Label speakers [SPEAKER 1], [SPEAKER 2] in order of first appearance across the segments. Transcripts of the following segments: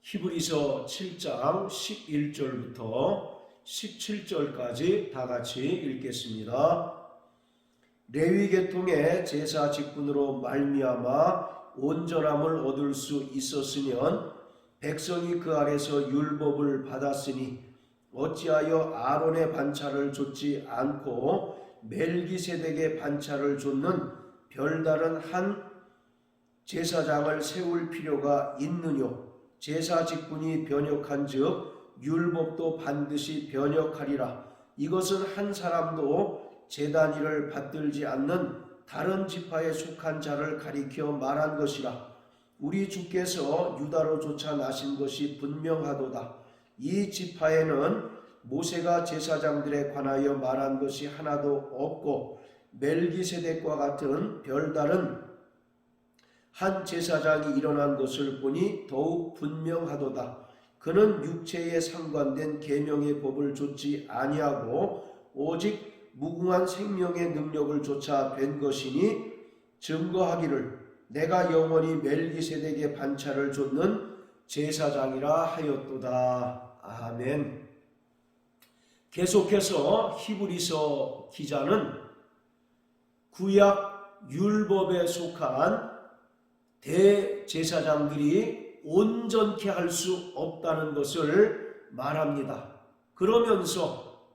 [SPEAKER 1] 히브리서 7장 11절부터 17절까지 다 같이 읽겠습니다. 레위 계통의 제사 직분으로 말미암아 온전함을 얻을 수 있었으면 백성이 그 아래서 율법을 받았으니 어찌하여 아론의 반차를 좇지 않고 멜기세덱의 반차를 좇는 별다른 한 제사장을 세울 필요가 있느뇨. 제사 직분이 변역한즉 율법도 반드시 변역하리라. 이것은 한 사람도 제단 일을 받들지 않는 다른 지파에 속한 자를 가리켜 말한 것이라. 우리 주께서 유다로 쫓아나신 것이 분명하도다. 이 지파에는 모세가 제사장들에 관하여 말한 것이 하나도 없고 멜기세덱과 같은 별다른 한 제사장이 일어난 것을 보니 더욱 분명하도다. 그는 육체에 상관된 계명의 법을 좇지 아니하고 오직 무궁한 생명의 능력을 좇아 된 것이니 증거하기를 내가 영원히 멜기세덱의 반차를 좇는 제사장이라 하였도다. 아멘. 계속해서 히브리서 기자는 구약 율법에 속한 대제사장들이 온전케 할 수 없다는 것을 말합니다. 그러면서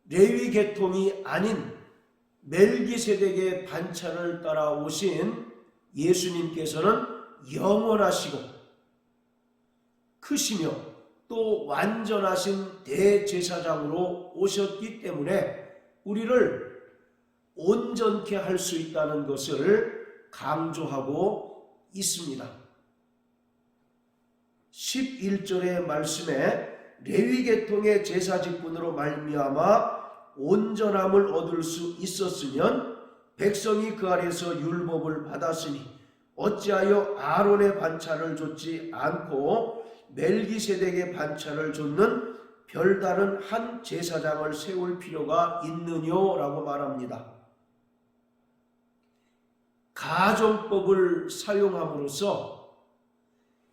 [SPEAKER 1] 레위 계통이 아닌 멜기세덱의 반차를 따라오신 예수님께서는 영원하시고 크시며 또 완전하신 대제사장으로 오셨기 때문에 우리를 온전케 할 수 있다는 것을 강조하고 있습니다. 11절의 말씀에 레위 계통의 제사 직분으로 말미암아 온전함을 얻을 수 있었으면 백성이 그 아래서 율법을 받았으니 어찌하여 아론의 반차를 좇지 않고 멜기세덱의 반차를 좇는 별다른 한 제사장을 세울 필요가 있느냐라고 말합니다. 가정법을 사용함으로써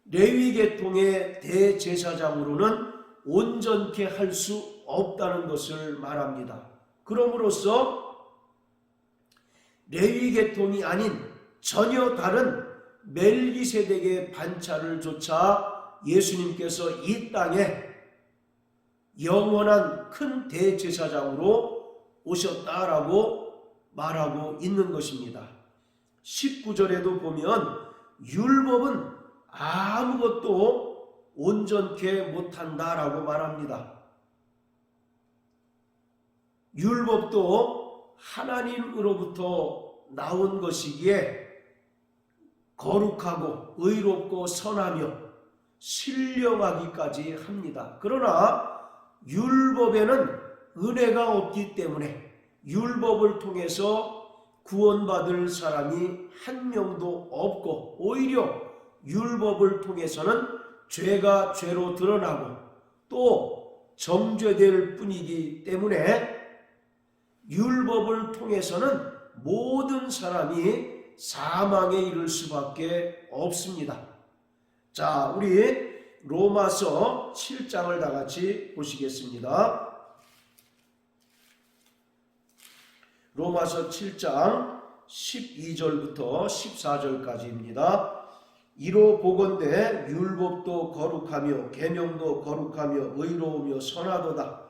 [SPEAKER 1] 레위 계통의 대제사장으로는 온전케 할 수 없다는 것을 말합니다. 그러므로써 레위 계통이 아닌 전혀 다른 멜기세덱의 반차를 좇아 예수님께서 이 땅에 영원한 큰 대제사장으로 오셨다라고 말하고 있는 것입니다. 19절에도 보면 율법은 아무것도 온전케 못한다라고 말합니다. 율법도 하나님으로부터 나온 것이기에 거룩하고 의롭고 선하며 신령하기까지 합니다. 그러나 율법에는 은혜가 없기 때문에 율법을 통해서 구원받을 사람이 한 명도 없고 오히려 율법을 통해서는 죄가 죄로 드러나고 또 정죄될 뿐이기 때문에 율법을 통해서는 모든 사람이 사망에 이를 수밖에 없습니다. 자, 우리 로마서 7장을 다 같이 보시겠습니다. 로마서 7장 12절부터 14절까지입니다. 이로 보건대 율법도 거룩하며 계명도 거룩하며 의로우며 선하도다.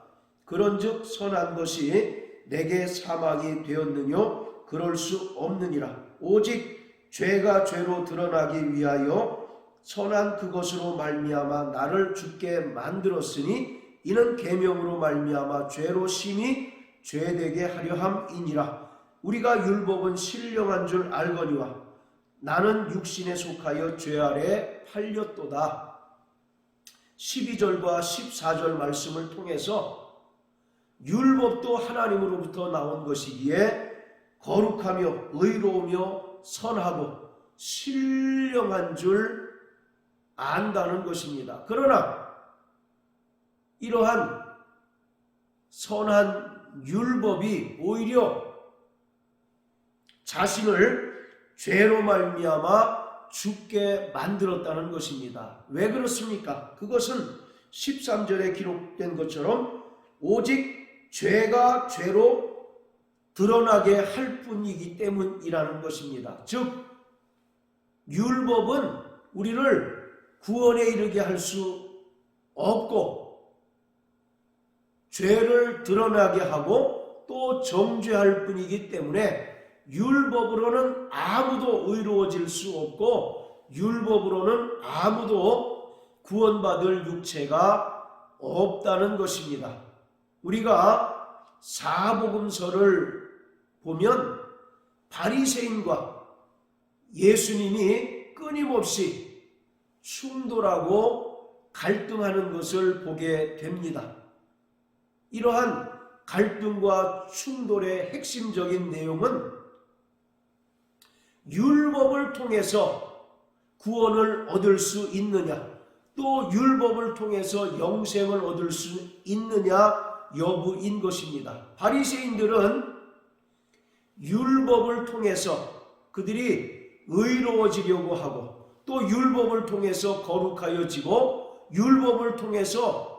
[SPEAKER 1] 그런즉 선한 것이 내게 사망이 되었느뇨? 그럴 수 없느니라. 오직 죄가 죄로 드러나기 위하여 선한 그것으로 말미암아 나를 죽게 만들었으니 이는 계명으로 말미암아 죄로 심히 죄되게 하려 함이니라. 우리가 율법은 신령한 줄 알거니와 나는 육신에 속하여 죄 아래 팔렸도다. 12절과 14절 말씀을 통해서 율법도 하나님으로부터 나온 것이기에 거룩하며 의로우며 선하고 신령한 줄 안다는 것입니다. 그러나 이러한 선한 율법이 오히려 자신을 죄로 말미암아 죽게 만들었다는 것입니다. 왜 그렇습니까? 그것은 13절에 기록된 것처럼 오직 죄가 죄로 드러나게 할 뿐이기 때문이라는 것입니다. 즉 율법은 우리를 구원에 이르게 할 수 없고 죄를 드러나게 하고 또 정죄할 뿐이기 때문에 율법으로는 아무도 의로워질 수 없고 율법으로는 아무도 구원받을 육체가 없다는 것입니다. 우리가 사복음서를 보면 바리새인과 예수님이 끊임없이 충돌하고 갈등하는 것을 보게 됩니다. 이러한 갈등과 충돌의 핵심적인 내용은 율법을 통해서 구원을 얻을 수 있느냐, 또 율법을 통해서 영생을 얻을 수 있느냐 여부인 것입니다. 바리새인들은 율법을 통해서 그들이 의로워지려고 하고 또 율법을 통해서 거룩하여지고 율법을 통해서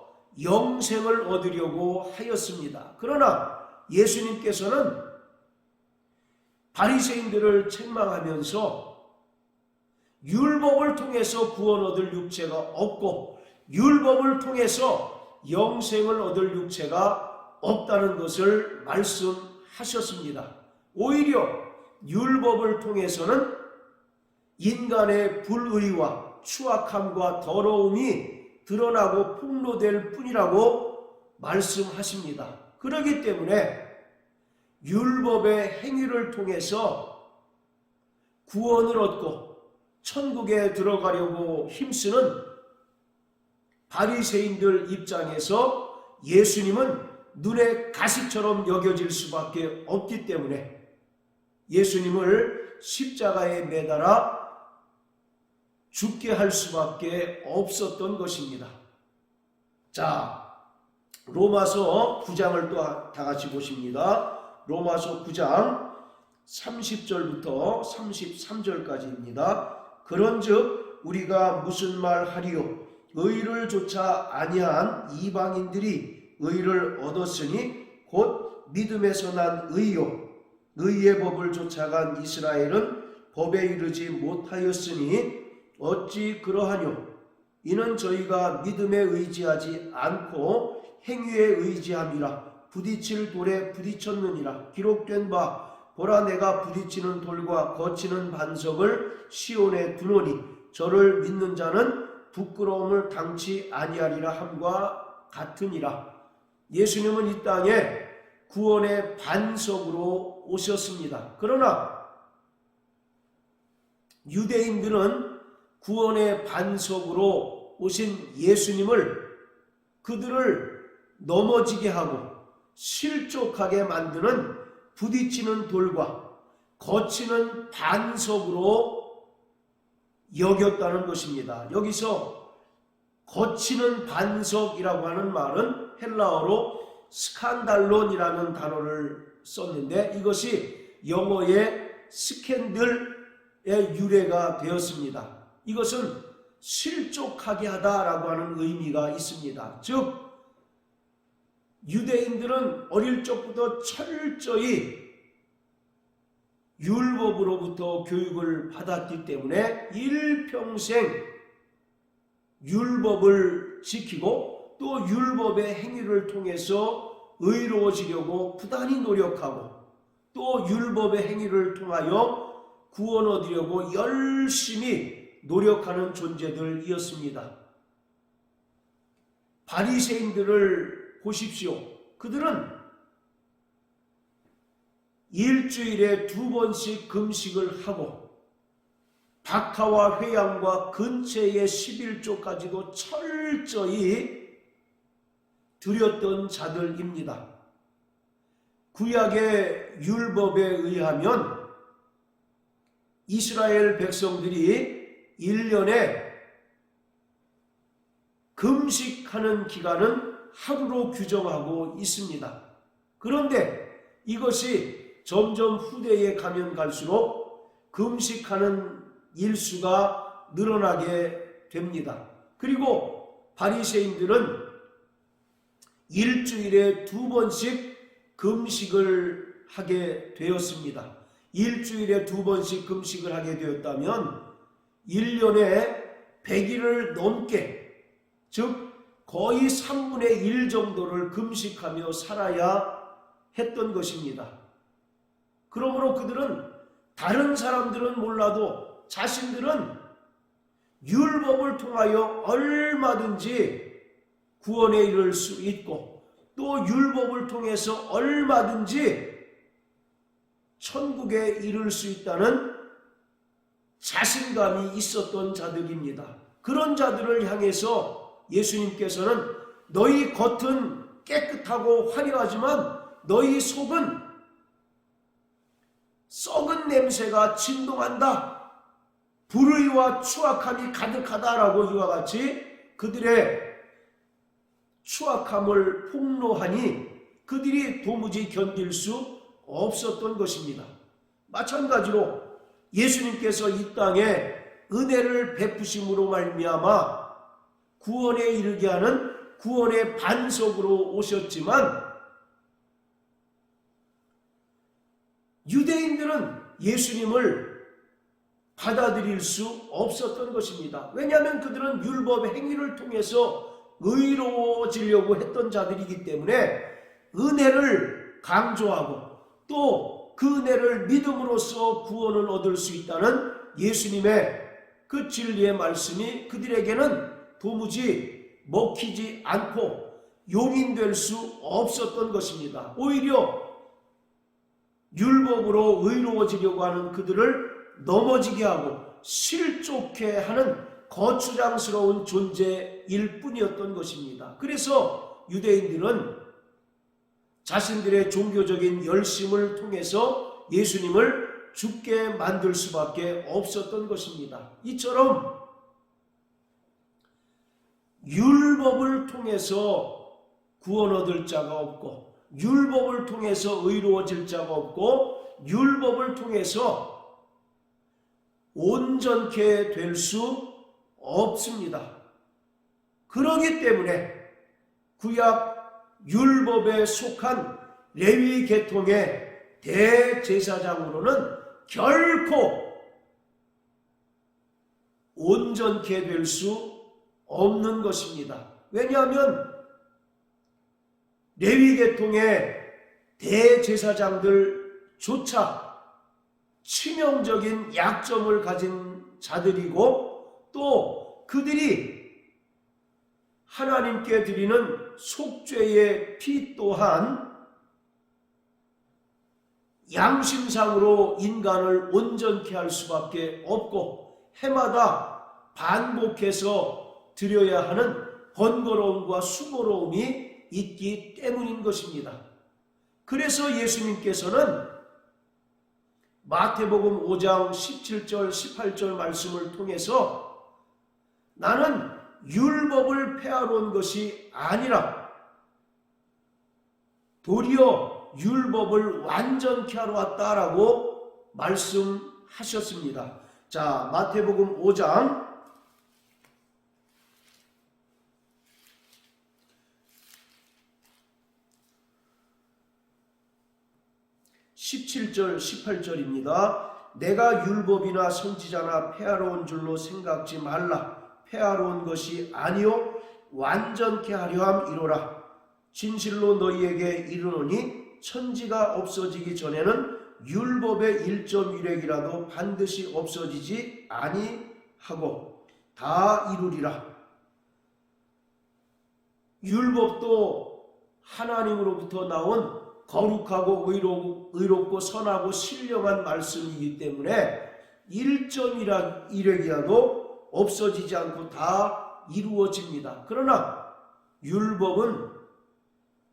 [SPEAKER 1] 영생을 얻으려고 하였습니다. 그러나 예수님께서는 바리새인들을 책망하면서 율법을 통해서 구원 얻을 육체가 없고 율법을 통해서 영생을 얻을 육체가 없다는 것을 말씀하셨습니다. 오히려 율법을 통해서는 인간의 불의와 추악함과 더러움이 드러나고 폭로될 뿐이라고 말씀하십니다. 그렇기 때문에 율법의 행위를 통해서 구원을 얻고 천국에 들어가려고 힘쓰는 바리새인들 입장에서 예수님은 눈의 가시처럼 여겨질 수밖에 없기 때문에 예수님을 십자가에 매달아 죽게 할 수밖에 없었던 것입니다. 자, 로마서 9장을 또 다 같이 보십니다. 로마서 9장 30절부터 33절까지입니다. 그런즉 우리가 무슨 말 하리요? 의를 조차 아니한 이방인들이 의를 얻었으니 곧 믿음에서 난 의요. 의의 법을 쫓아간 이스라엘은 법에 이르지 못하였으니 어찌 그러하뇨? 이는 저희가 믿음에 의지하지 않고 행위에 의지함이라. 부딪힐 돌에 부딪혔느니라. 기록된 바 보라 내가 부딪히는 돌과 거치는 반석을 시온에 두노니 저를 믿는 자는 부끄러움을 당치 아니하리라 함과 같으니라. 예수님은 이 땅에 구원의 반석으로 오셨습니다. 그러나 유대인들은 구원의 반석으로 오신 예수님을 그들을 넘어지게 하고 실족하게 만드는 부딪히는 돌과 거치는 반석으로 여겼다는 것입니다. 여기서 거치는 반석이라고 하는 말은 헬라어로 스칸달론이라는 단어를 썼는데 이것이 영어의 스캔들의 유래가 되었습니다. 이것은 실족하게 하다라고 하는 의미가 있습니다. 즉 유대인들은 어릴 적부터 철저히 율법으로부터 교육을 받았기 때문에 일평생 율법을 지키고 또 율법의 행위를 통해서 의로워지려고 부단히 노력하고 또 율법의 행위를 통하여 구원 얻으려고 열심히 노력하는 존재들이었습니다. 바리새인들을 보십시오. 그들은 일주일에 2번씩 금식을 하고 박하와 회양과 근처의 11조까지도 철저히 드렸던 자들입니다. 구약의 율법에 의하면 이스라엘 백성들이 1년에 금식하는 기간은 하루로 규정하고 있습니다. 그런데 이것이 점점 후대에 가면 갈수록 금식하는 일수가 늘어나게 됩니다. 그리고 바리새인들은 일주일에 2번씩 금식을 하게 되었습니다. 일주일에 2번씩 금식을 하게 되었다면 1년에 100일을 넘게, 즉 거의 3분의 1 정도를 금식하며 살아야 했던 것입니다. 그러므로 그들은, 다른 사람들은 몰라도 자신들은 율법을 통하여 얼마든지 구원에 이를 수 있고, 또 율법을 통해서 얼마든지 천국에 이를 수 있다는 자신감이 있었던 자들입니다. 그런 자들을 향해서 예수님께서는 너희 겉은 깨끗하고 화려하지만 너희 속은 썩은 냄새가 진동한다, 불의와 추악함이 가득하다라고 이와 같이 그들의 추악함을 폭로하니 그들이 도무지 견딜 수 없었던 것입니다. 마찬가지로 예수님께서 이 땅에 은혜를 베푸심으로 말미암아 구원에 이르게 하는 구원의 반석으로 오셨지만, 유대인들은 예수님을 받아들일 수 없었던 것입니다. 왜냐하면 그들은 율법의 행위를 통해서 의로워지려고 했던 자들이기 때문에 은혜를 강조하고, 또 그 은혜를 믿음으로써 구원을 얻을 수 있다는 예수님의 그 진리의 말씀이 그들에게는 도무지 먹히지 않고 용인될 수 없었던 것입니다. 오히려 율법으로 의로워지려고 하는 그들을 넘어지게 하고 실족해 하는 거추장스러운 존재일 뿐이었던 것입니다. 그래서 유대인들은 자신들의 종교적인 열심을 통해서 예수님을 죽게 만들 수밖에 없었던 것입니다. 이처럼 율법을 통해서 구원 얻을 자가 없고, 율법을 통해서 의로워질 자가 없고, 율법을 통해서 온전케 될 수 없습니다. 그러기 때문에 구약 율법에 속한 레위 계통의 대제사장으로는 결코 온전케 될 수 없는 것입니다. 왜냐하면 레위 계통의 대제사장들조차 치명적인 약점을 가진 자들이고, 또 그들이 하나님께 드리는 속죄의 피 또한 양심상으로 인간을 온전케 할 수밖에 없고, 해마다 반복해서 드려야 하는 번거로움과 수고로움이 있기 때문인 것입니다. 그래서 예수님께서는 마태복음 5장 17절 18절 말씀을 통해서 나는 율법을 폐하러 온 것이 아니라 도리어 율법을 완전케 하러 왔다라고 말씀하셨습니다. 자, 마태복음 5장 17절 18절입니다. 내가 율법이나 선지자나 폐하러 온 줄로 생각지 말라. 폐하러 온 것이 아니요 완전케 하려 함이로라. 진실로 너희에게 이르노니 천지가 없어지기 전에는 율법의 1.1획이라도 반드시 없어지지 아니하고 다 이루리라. 율법도 하나님으로부터 나온 거룩하고 의롭고 선하고 신령한 말씀이기 때문에 1.1획이라도 없어지지 않고 다 이루어집니다. 그러나 율법은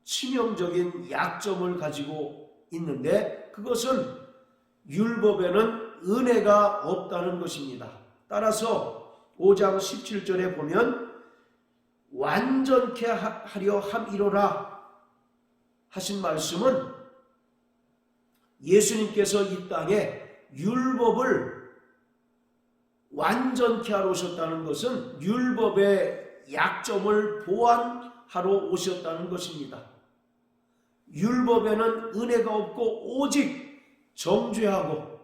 [SPEAKER 1] 치명적인 약점을 가지고 있는데, 그것은 율법에는 은혜가 없다는 것입니다. 따라서 5장 17절에 보면 완전케 하려 함이로라 하신 말씀은 예수님께서 이 땅에 율법을 완전케 하러 오셨다는 것은 율법의 약점을 보완하러 오셨다는 것입니다. 율법에는 은혜가 없고 오직 정죄하고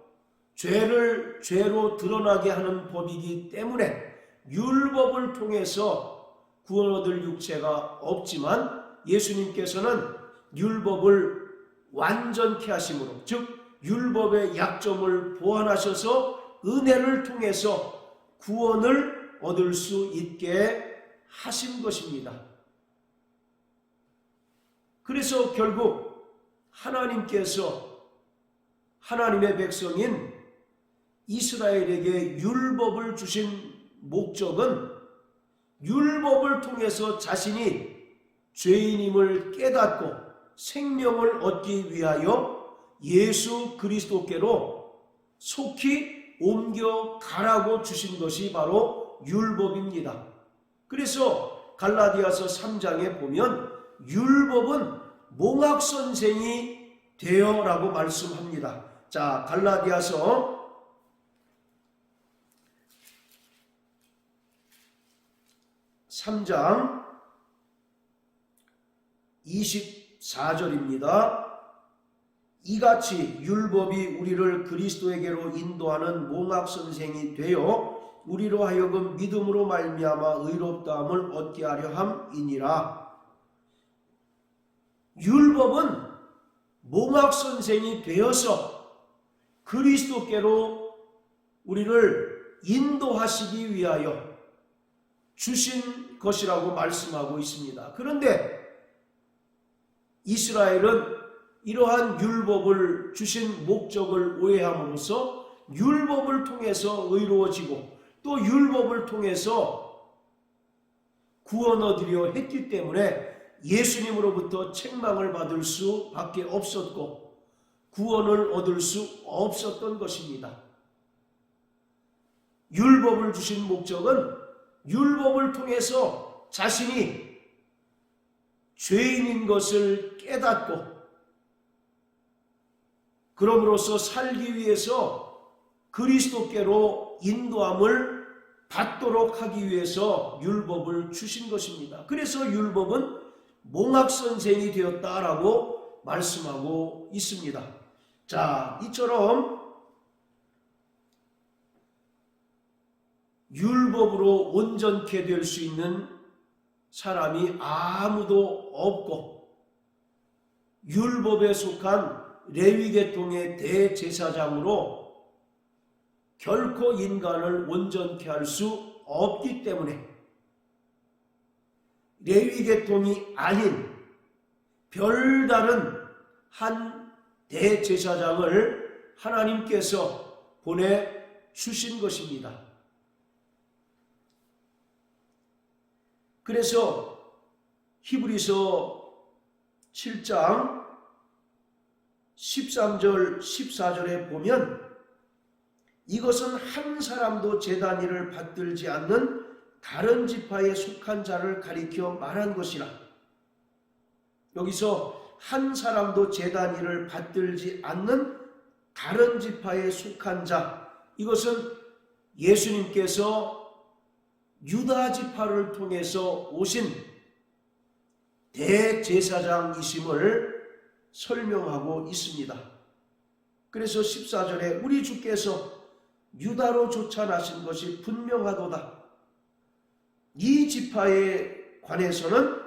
[SPEAKER 1] 죄를 죄로 드러나게 하는 법이기 때문에 율법을 통해서 구원 얻을 육체가 없지만 예수님께서는 율법을 완전케 하심으로, 즉 율법의 약점을 보완하셔서 은혜를 통해서 구원을 얻을 수 있게 하신 것입니다. 그래서 결국 하나님께서 하나님의 백성인 이스라엘에게 율법을 주신 목적은 율법을 통해서 자신이 죄인임을 깨닫고 생명을 얻기 위하여 예수 그리스도께로 속히 옮겨가라고 주신 것이 바로 율법입니다. 그래서 갈라디아서 3장에 보면 율법은 몽학선생이 되어라고 말씀합니다. 자, 갈라디아서 3장 24절입니다. 이같이 율법이 우리를 그리스도에게로 인도하는 몽학선생이 되어 우리로 하여금 믿음으로 말미암아 의롭다함을 얻게 하려 함이니라. 율법은 몽학선생이 되어서 그리스도께로 우리를 인도하시기 위하여 주신 것이라고 말씀하고 있습니다. 그런데 이스라엘은 이러한 율법을 주신 목적을 오해함으로써 율법을 통해서 의로워지고 또 율법을 통해서 구원 얻으려 했기 때문에 예수님으로부터 책망을 받을 수밖에 없었고 구원을 얻을 수 없었던 것입니다. 율법을 주신 목적은 율법을 통해서 자신이 죄인인 것을 깨닫고 그럼으로써 살기 위해서 그리스도께로 인도함을 받도록 하기 위해서 율법을 주신 것입니다. 그래서 율법은 몽학선생이 되었다라고 말씀하고 있습니다. 자, 이처럼 율법으로 온전케 될 수 있는 사람이 아무도 없고 율법에 속한 레위계통의 대제사장으로 결코 인간을 온전케 할 수 없기 때문에 레위계통이 아닌 별다른 한 대제사장을 하나님께서 보내주신 것입니다. 그래서 히브리서 7장 13절 14절에 보면 이것은 한 사람도 제단 일을 받들지 않는 다른 지파에 속한 자를 가리켜 말한 것이라. 여기서 한 사람도 제단 일을 받들지 않는 다른 지파에 속한 자, 이것은 예수님께서 유다 지파를 통해서 오신 대제사장이심을 설명하고 있습니다. 그래서 14절에 우리 주께서 유다로 쫓아나신 것이 분명하도다. 이 지파에 관해서는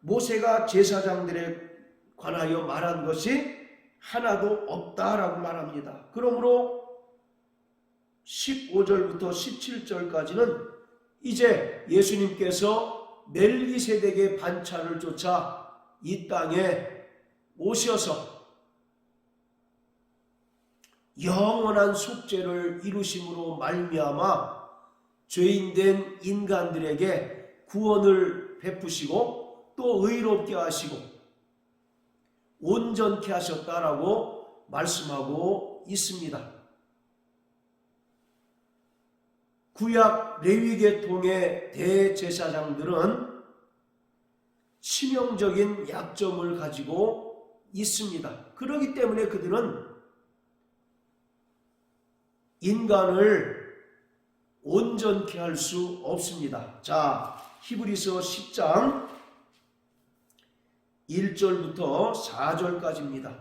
[SPEAKER 1] 모세가 제사장들에 관하여 말한 것이 하나도 없다라고 말합니다. 그러므로 15절부터 17절까지는 이제 예수님께서 멜기세덱의 반차를 쫓아 이 땅에 오셔서 영원한 속죄를 이루심으로 말미암아 죄인된 인간들에게 구원을 베푸시고 또 의롭게 하시고 온전케 하셨다라고 말씀하고 있습니다. 구약 레위계통의 대제사장들은 치명적인 약점을 가지고 있습니다. 그렇기 때문에 그들은 인간을 온전케 할 수 없습니다. 자, 히브리서 10장 1절부터 4절까지입니다.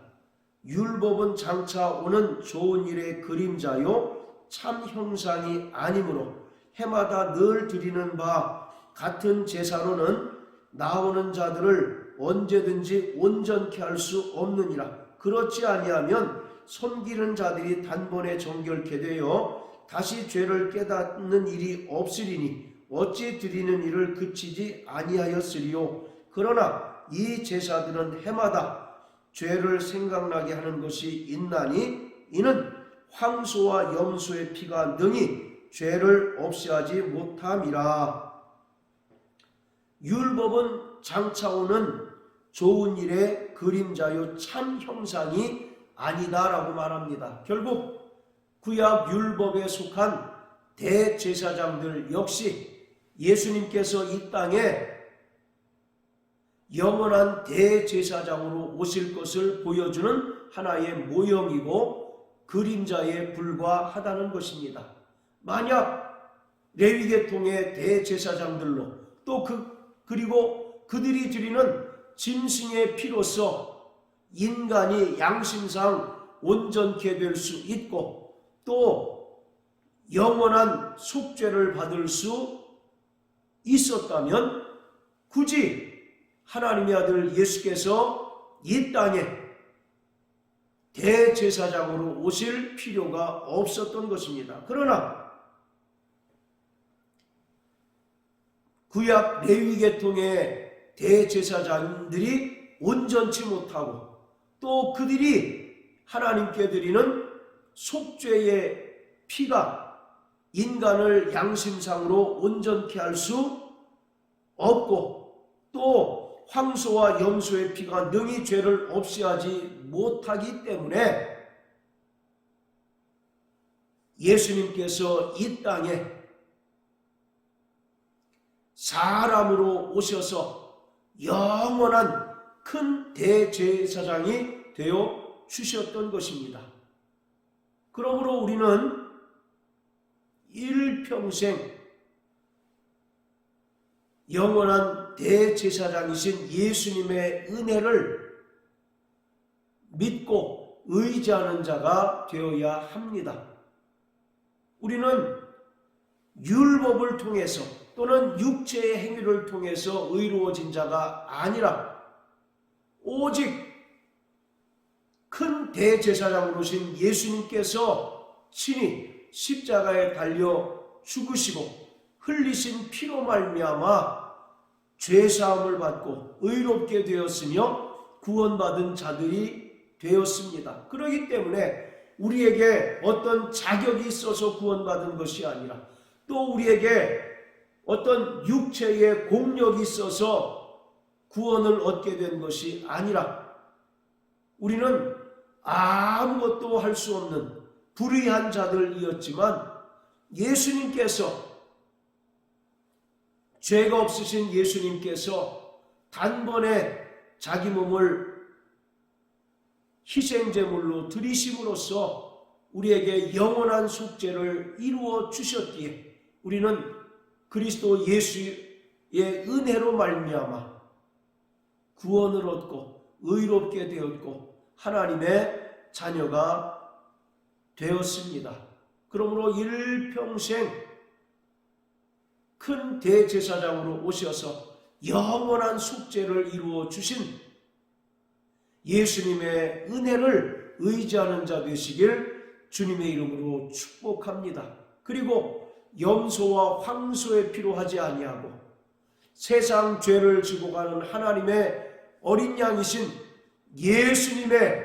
[SPEAKER 1] 율법은 장차 오는 좋은 일의 그림자요 참 형상이 아니므로 해마다 늘 드리는 바 같은 제사로는 나오는 자들을 언제든지 온전케 할 수 없느니라. 그렇지 아니하면 섬기는 자들이 단번에 정결케 되어 다시 죄를 깨닫는 일이 없으리니 어찌 드리는 일을 그치지 아니하였으리요. 그러나 이 제사들은 해마다 죄를 생각나게 하는 것이 있나니 이는 황소와 염소의 피가 능히 죄를 없애하지 못함이라. 율법은 장차 오는 좋은 일의 그림자요 참 형상이 아니다라고 말합니다. 결국 구약 율법에 속한 대제사장들 역시 예수님께서 이 땅에 영원한 대제사장으로 오실 것을 보여주는 하나의 모형이고 그림자에 불과하다는 것입니다. 만약 레위계통의 대제사장들로 또 그리고 그들이 드리는 짐승의 피로서 인간이 양심상 온전케 될 수 있고 또 영원한 속죄를 받을 수 있었다면 굳이 하나님의 아들 예수께서 이 땅에 대제사장으로 오실 필요가 없었던 것입니다. 그러나 구약 레위계통의 대제사장들이 온전치 못하고 또 그들이 하나님께 드리는 속죄의 피가 인간을 양심상으로 온전케 할 수 없고 또 황소와 염소의 피가 능히 죄를 없애하지 못하기 때문에 예수님께서 이 땅에 사람으로 오셔서 영원한 큰 대제사장이 되어 주셨던 것입니다. 그러므로 우리는 일평생 영원한 대제사장이신 예수님의 은혜를 믿고 의지하는 자가 되어야 합니다. 우리는 율법을 통해서 또는 육체의 행위를 통해서 의로워진 자가 아니라 오직 큰 대제사장으로 오신 예수님께서 친히 십자가에 달려 죽으시고 흘리신 피로 말미암아 죄사함을 받고 의롭게 되었으며 구원받은 자들이 되었습니다. 그렇기 때문에 우리에게 어떤 자격이 있어서 구원받은 것이 아니라 또 우리에게 어떤 육체의 공력이 있어서 구원을 얻게 된 것이 아니라 우리는 아무것도 할 수 없는 불의한 자들이었지만 예수님께서 죄가 없으신 예수님께서 단번에 자기 몸을 희생제물로 드리심으로써 우리에게 영원한 속죄를 이루어 주셨기에 우리는 그리스도 예수의 은혜로 말미암아 구원을 얻고 의롭게 되었고 하나님의 자녀가 되었습니다. 그러므로 일평생 큰 대제사장으로 오셔서 영원한 속죄를 이루어 주신 예수님의 은혜를 의지하는 자 되시길 주님의 이름으로 축복합니다. 그리고 염소와 황소의 피로 하지 아니하고 세상 죄를 지고 가는 하나님의 어린 양이신 예수님의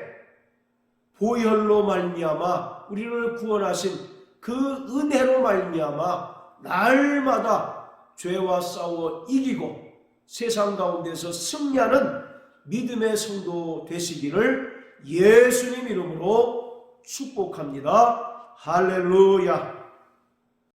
[SPEAKER 1] 보혈로 말미암아 우리를 구원하신 그 은혜로 말미암아 날마다 죄와 싸워 이기고 세상 가운데서 승리하는 믿음의 성도 되시기를 예수님 이름으로 축복합니다. 할렐루야.